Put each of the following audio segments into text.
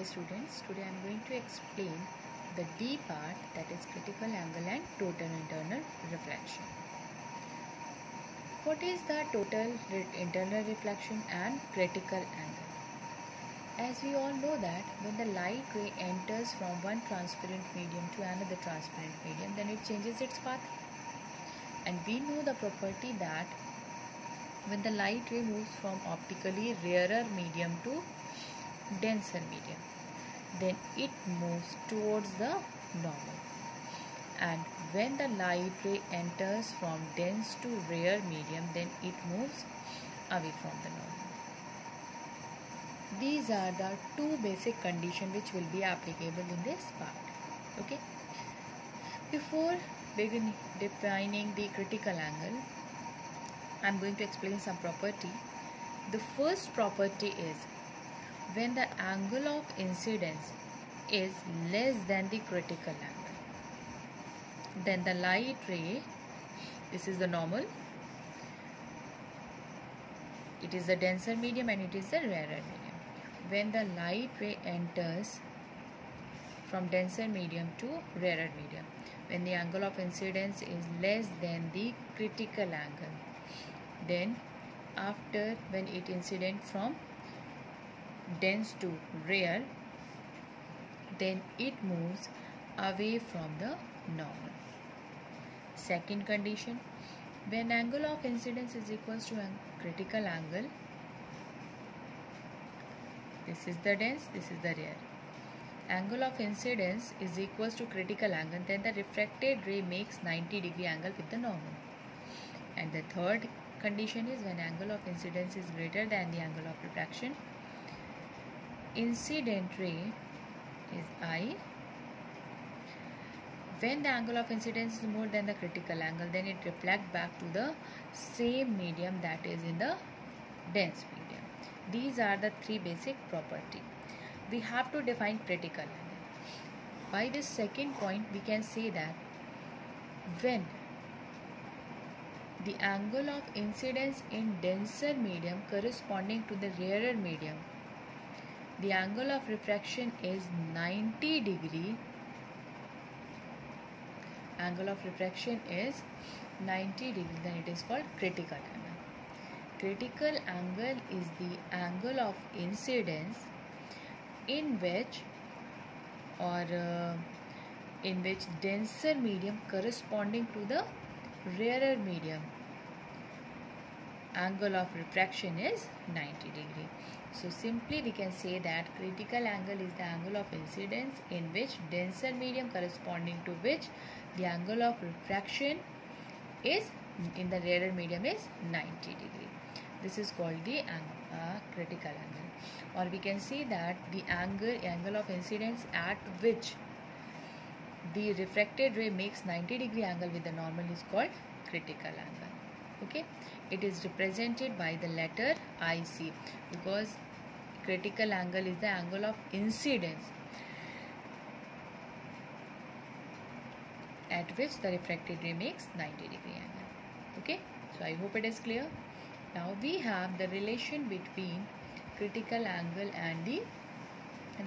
dear students, today I am going to explain the D part, that is critical angle and total internal reflection. What is the total internal reflection and critical angle? As we all know that when the light ray enters from one transparent medium to another transparent medium, then it changes its path. And we know the property that when the light ray moves from optically rarer medium to denser medium, then it moves towards the normal. And when the light ray enters from dense to rare medium, then it moves away from the normal. These are the two basic conditions which will be applicable in this part. Okay. Before defining the critical angle, I am going to explain some property. The first property is when the angle of incidence is less than the critical angle, then the light ray, this is the normal, it is the denser medium and it is the rarer medium. When the light ray enters from denser medium to rarer medium, when the angle of incidence is less than the critical angle, then after when it incident from dense to rare, then it moves away from the normal. Second condition, when angle of incidence is equals to critical angle, this is the dense, this is the rare, angle of incidence is equals to critical angle, then the refracted ray makes 90-degree angle with the normal. And the third condition is when angle of incidence is greater than the angle of refraction, incident ray is I. When the angle of incidence is more than the critical angle, then it reflects back to the same medium, that is in the dense medium. These are the three basic properties. We have to define critical angle. By this second point, we can say that when the angle of incidence in denser medium corresponding to the rarer medium, the angle of refraction is 90 degree, angle of refraction is 90 degree, then it is called critical angle. Critical angle is the angle of incidence in which denser medium corresponding to the rarer medium, angle of refraction is 90 degree. So simply we can say that critical angle is the angle of incidence in which denser medium corresponding to which the angle of refraction is in the rarer medium is 90 degree. This is called the critical angle. Or we can say that the angle of incidence at which the refracted ray makes 90-degree angle with the normal is called critical angle. Okay, it is represented by the letter IC because critical angle is the angle of incidence at which the refracted ray makes 90-degree angle. Okay, so I hope it is clear. Now we have the relation between critical angle and the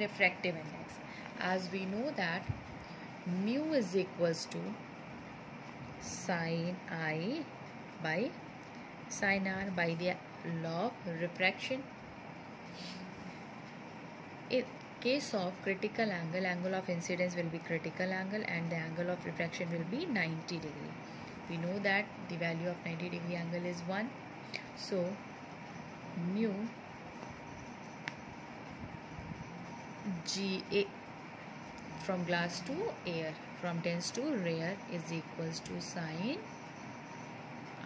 refractive index. As we know that mu is equals to sin I by sin R by the law of refraction. In case of critical angle, angle of incidence will be critical angle and the angle of refraction will be 90 degree. We know that the value of 90-degree angle is 1. So mu Ga from glass to air, from dense to rare is equals to sin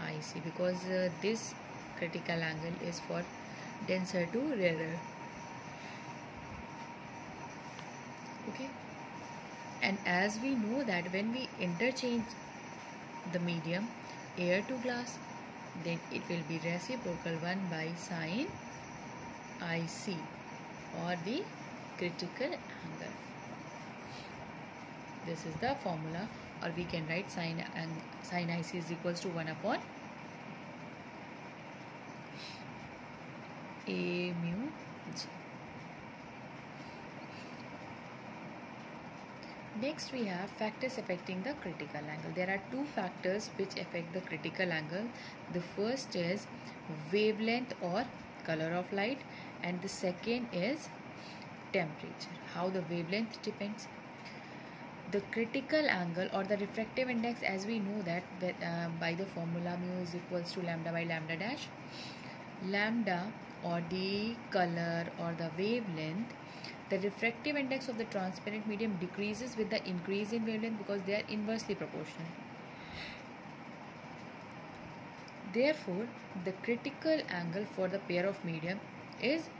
IC because this critical angle is for denser to rarer. Okay, and as we know that when we interchange the medium air to glass, then it will be reciprocal 1 by sin IC or the critical angle. This is the formula, or we can write sin IC is equals to 1 upon A mu G. Next we have factors affecting the critical angle. There are two factors which affect the critical angle. The first is wavelength or color of light, and the second is temperature. How the wavelength depends. The critical angle or the refractive index, as we know that by the formula mu is equals to lambda by lambda dash. Lambda or the color or the wavelength, the refractive index of the transparent medium decreases with the increase in wavelength because they are inversely proportional. Therefore, the critical angle for the pair of medium is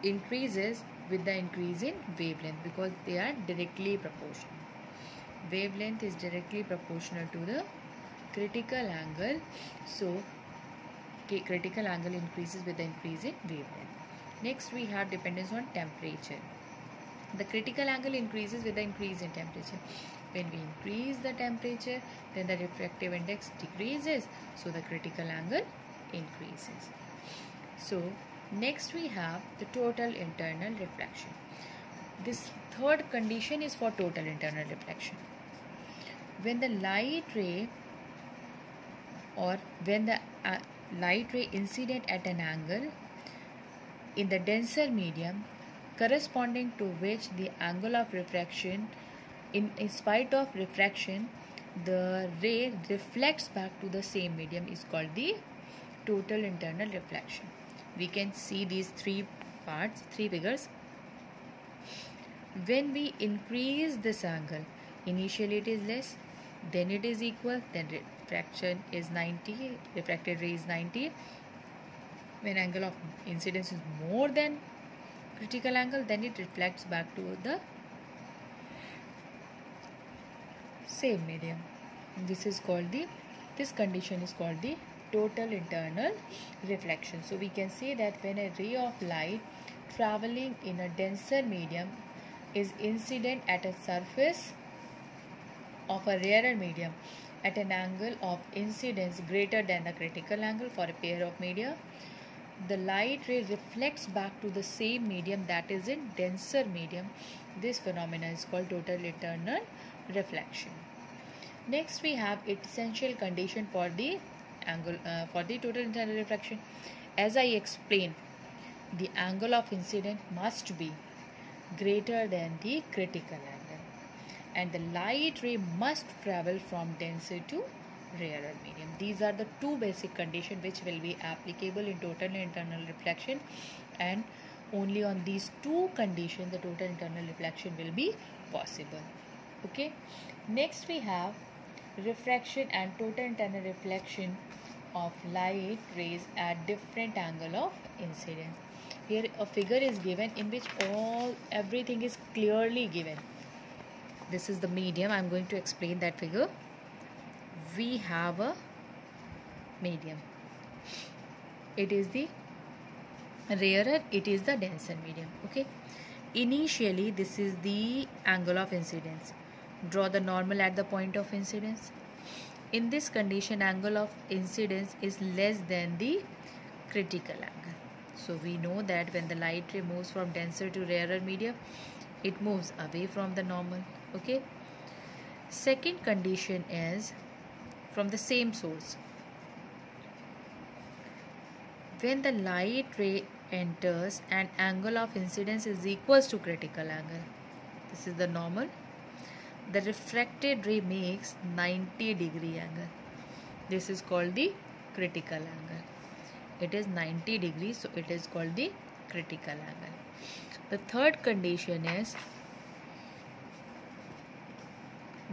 increases with the increase in wavelength because they are directly proportional. Wavelength is directly proportional to the critical angle, so critical angle increases with the increase in wavelength. Next we have dependence on temperature. The critical angle increases with the increase in temperature. When we increase the temperature, then the refractive index decreases, so the critical angle increases. So next we have the total internal reflection. This third condition is for total internal reflection. When the light ray or when the light ray incident at an angle in the denser medium corresponding to which the angle of refraction in spite of refraction the ray reflects back to the same medium is called the total internal reflection. We can see these three figures. When we increase this angle, initially it is less, then it is equal, then refraction is 90, refracted ray is 90. When angle of incidence is more than critical angle, then it reflects back to the same medium. This condition is called the total internal reflection. So we can say that when a ray of light traveling in a denser medium is incident at a surface of a rarer medium at an angle of incidence greater than the critical angle for a pair of media, the light ray reflects back to the same medium that is in denser medium. This phenomenon is called total internal reflection. Next we have essential condition for the total internal reflection. As I explained, the angle of incidence must be greater than the critical angle, and the light ray must travel from denser to rarer medium. These are the two basic conditions which will be applicable in total internal reflection, and only on these two conditions the total internal reflection will be possible. Okay, next we have refraction and total internal reflection of light rays at different angle of incidence. Here a figure is given in which everything is clearly given. This is the medium. I am going to explain that figure. We have a medium. It is the rarer, it is the denser medium. Okay. Initially, this is the angle of incidence. Draw the normal at the point of incidence. In this condition, angle of incidence is less than the critical angle. So we know that when the light ray moves from denser to rarer medium, it moves away from the normal. Okay. Second condition is from the same source. When the light ray enters, an angle of incidence is equals to critical angle. This is the normal. The refracted ray makes 90-degree angle. This is called the critical angle. It is 90 degrees, so it is called the critical angle. The third condition is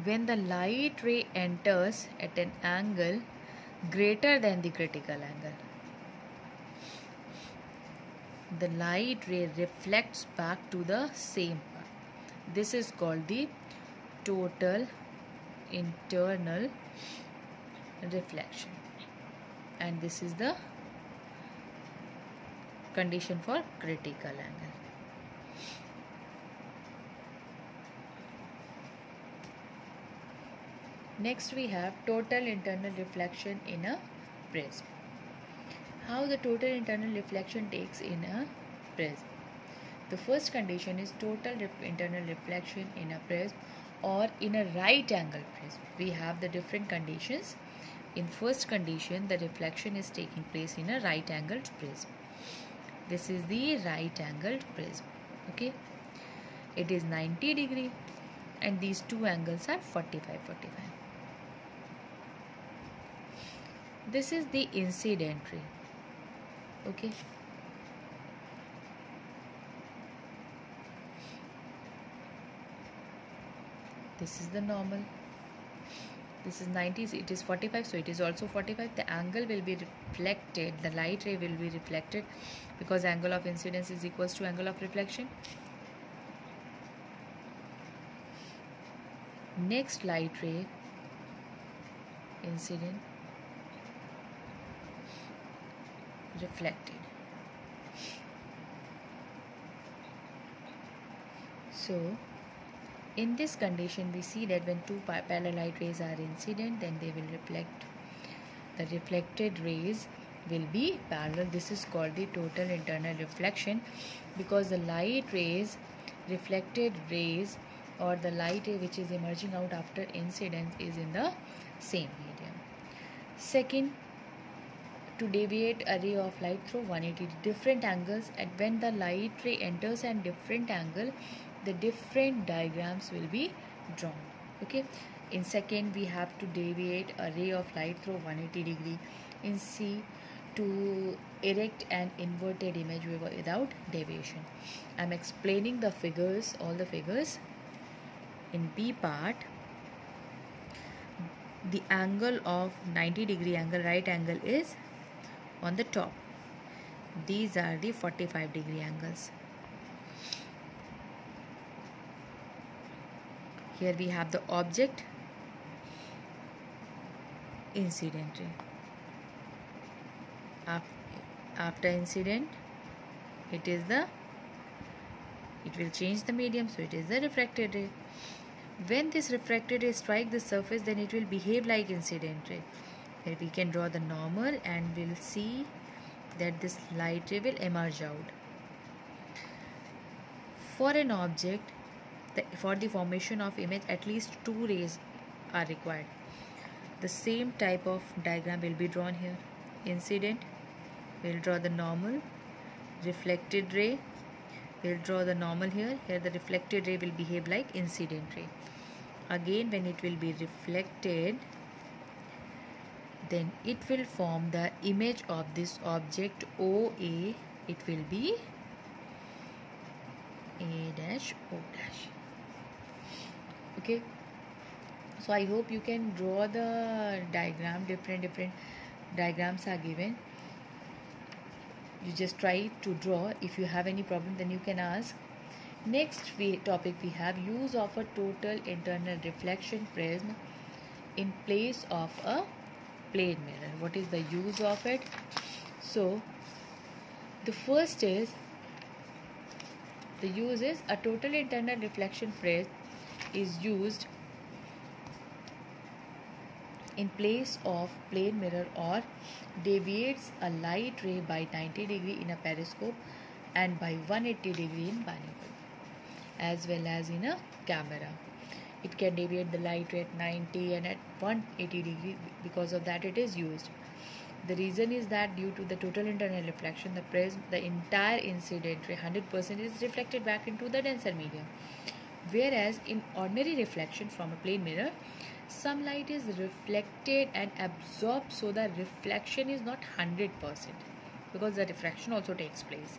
when the light ray enters at an angle greater than the critical angle, the light ray reflects back to the same part. This is called the total internal reflection, and this is the condition for critical angle. Next we have total internal reflection in a prism. How the total internal reflection takes in a prism. The first condition is total internal reflection in a prism or in a right angle prism. We have the different conditions. In first condition, the reflection is taking place in a right angled prism. This is the right angled prism. Okay, it is 90 degree and these two angles are 45. This is the incident ray. Okay, this is the normal. This is 90, it is 45, so it is also 45. The angle will be reflected, the light ray will be reflected, because angle of incidence is equals to angle of reflection. Next light ray, incident, reflected. So in this condition, we see that when two parallel light rays are incident, then they will reflect. The reflected rays will be parallel. This is called the total internal reflection, because the light rays, reflected rays, or the light ray which is emerging out after incidence is in the same medium. Second, to deviate a ray of light through 180 different angles, and when the light ray enters at different angle, the different diagrams will be drawn. Okay, in second, we have to deviate a ray of light through 180 degree. In C, to erect an inverted image without deviation. I am explaining the figures, all the figures. In B part, the angle of 90 degree angle, right angle, is on the top. These are the 45 degree angles. Here we have the object, incident ray. After incident, it will change the medium, so it is the refracted ray. When this refracted ray strikes the surface, then it will behave like incident ray. Here we can draw the normal and we'll see that this light ray will emerge out. For an object, for the formation of image, at least two rays are required. The same type of diagram will be drawn here. Incident, we'll draw the normal. Reflected ray, we'll draw the normal here. Here the reflected ray will behave like incident ray. Again, when it will be reflected, then it will form the image of this object OA. It will be A dash O dash. Okay, so I hope you can draw the diagram. Different diagrams are given. You just try to draw. If you have any problem, then you can ask. Next topic we have use of a total internal reflection prism in place of a plane mirror. What is the use of it? So the first is, the use is, a total internal reflection prism is used in place of plane mirror or deviates a light ray by 90 degree in a periscope and by 180 degree in binocle, as well as in a camera. It can deviate the light ray at 90 and at 180 degree. Because of that it is used. The reason is that due to the total internal reflection, the prism, the entire incident ray 100% is reflected back into the denser medium. Whereas in ordinary reflection from a plane mirror, some light is reflected and absorbed, so the reflection is not 100%, because the refraction also takes place.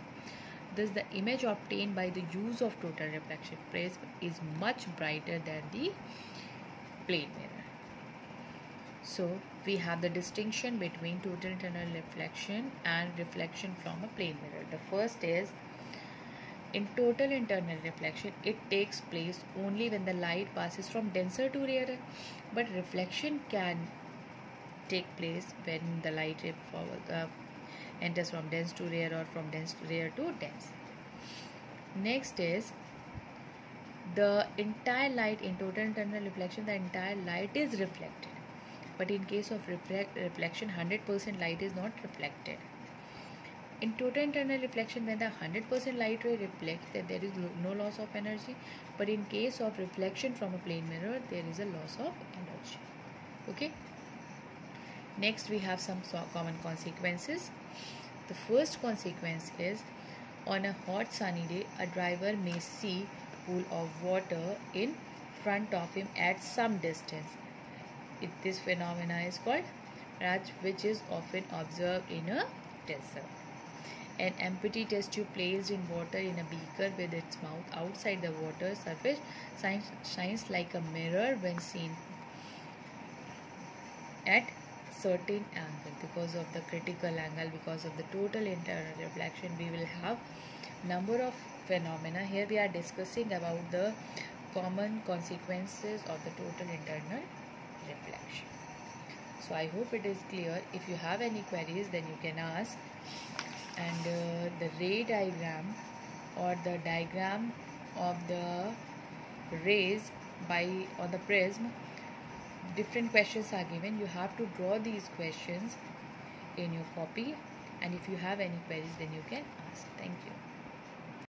Thus the image obtained by the use of total reflection prism is much brighter than the plane mirror. So we have the distinction between total internal reflection and reflection from a plane mirror. The first is, in total internal reflection, it takes place only when the light passes from denser to rarer, but reflection can take place when the light enters from dense to rare or from dense to rare to dense. Next is, the entire light in total internal reflection, the entire light is reflected, but in case of reflection 100% light is not reflected. In total internal reflection, when the 100% light ray reflects, then there is no loss of energy. But in case of reflection from a plane mirror, there is a loss of energy. Okay. Next, we have some common consequences. The first consequence is, on a hot sunny day, a driver may see pool of water in front of him at some distance. This phenomena is called mirage, which is often observed in a desert. An empty test tube placed in water in a beaker with its mouth outside the water surface shines like a mirror when seen at certain angle. Because of the critical angle, because of the total internal reflection, we will have number of phenomena. Here we are discussing about the common consequences of the total internal reflection. So I hope it is clear. If you have any queries, then you can ask. And the ray diagram or the diagram of the rays on the prism, different questions are given. You have to draw these questions in your copy, and if you have any queries, then you can ask. Thank you.